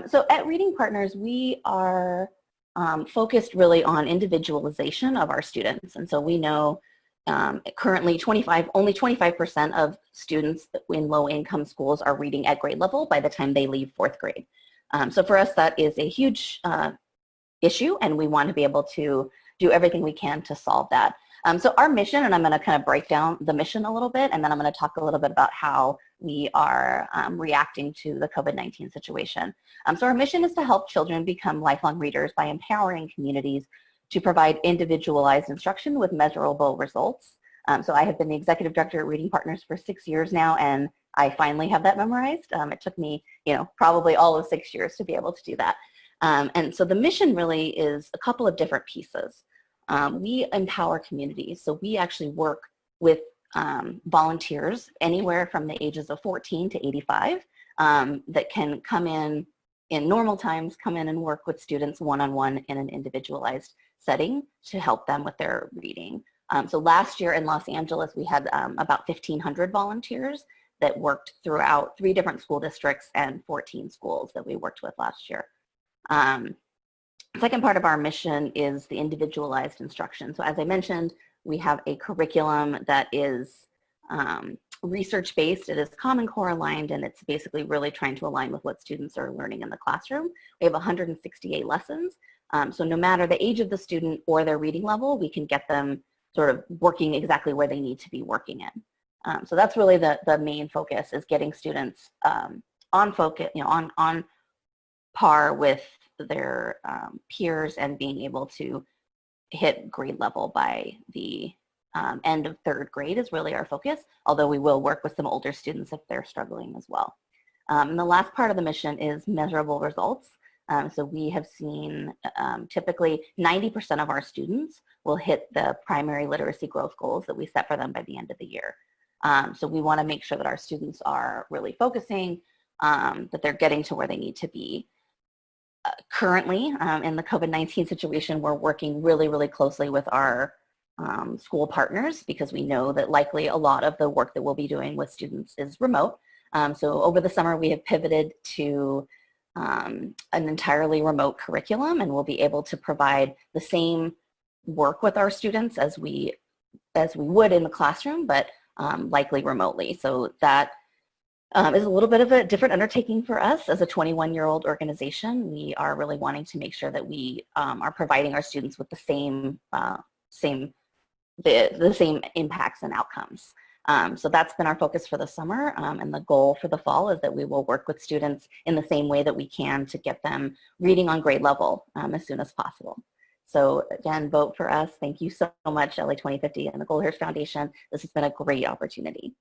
So at Reading Partners, we are focused really on individualization of our students. And so we know currently only 25% of students in low-income schools are reading at grade level by the time they leave 4th grade. So for us, that is a huge issue, and we want to be able to do everything we can to solve that. So our mission, and I'm going to kind of break down the mission a little bit, and then I'm going to talk a little bit about how we are reacting to the COVID-19 situation. So our mission is to help children become lifelong readers by empowering communities to provide individualized instruction with measurable results. So I have been the executive director at Reading Partners for 6 years now, and I finally have that memorized. It took me, probably all of 6 years to be able to do that. And so the mission really is a couple of different pieces. We empower communities, so we actually work with volunteers anywhere from the ages of 14 to 85 that can come in normal times, come in and work with students one-on-one in an individualized setting to help them with their reading. So last year in Los Angeles, we had about 1,500 volunteers that worked throughout 3 different school districts and 14 schools that we worked with last year. Second part of our mission is the individualized instruction. So as I mentioned, we have a curriculum that is research-based, it is Common Core aligned, and it's basically really trying to align with what students are learning in the classroom. We have 168 lessons, so no matter the age of the student or their reading level, we can get them sort of working exactly where they need to be working in. So that's really the main focus, is getting students on focus, on par with their peers and being able to hit grade level by the end of 3rd grade is really our focus, although we will work with some older students if they're struggling as well. And the last part of the mission is measurable results. So we have seen typically 90% of our students will hit the primary literacy growth goals that we set for them by the end of the year. So we want to make sure that our students are really focusing, that they're getting to where they need to be. Currently, in the COVID-19 situation, we're working really, really closely with our school partners, because we know that likely a lot of the work that we'll be doing with students is remote. So over the summer, we have pivoted to an entirely remote curriculum, and we'll be able to provide the same work with our students as we would in the classroom, but likely remotely. So that is a little bit of a different undertaking for us as a 21-year-old organization. We are really wanting to make sure that we are providing our students with the same impacts and outcomes. So that's been our focus for the summer, and the goal for the fall is that we will work with students in the same way that we can to get them reading on grade level as soon as possible. So again, vote for us. Thank you so much, LA2050 and the Goldhurst Foundation. This has been a great opportunity.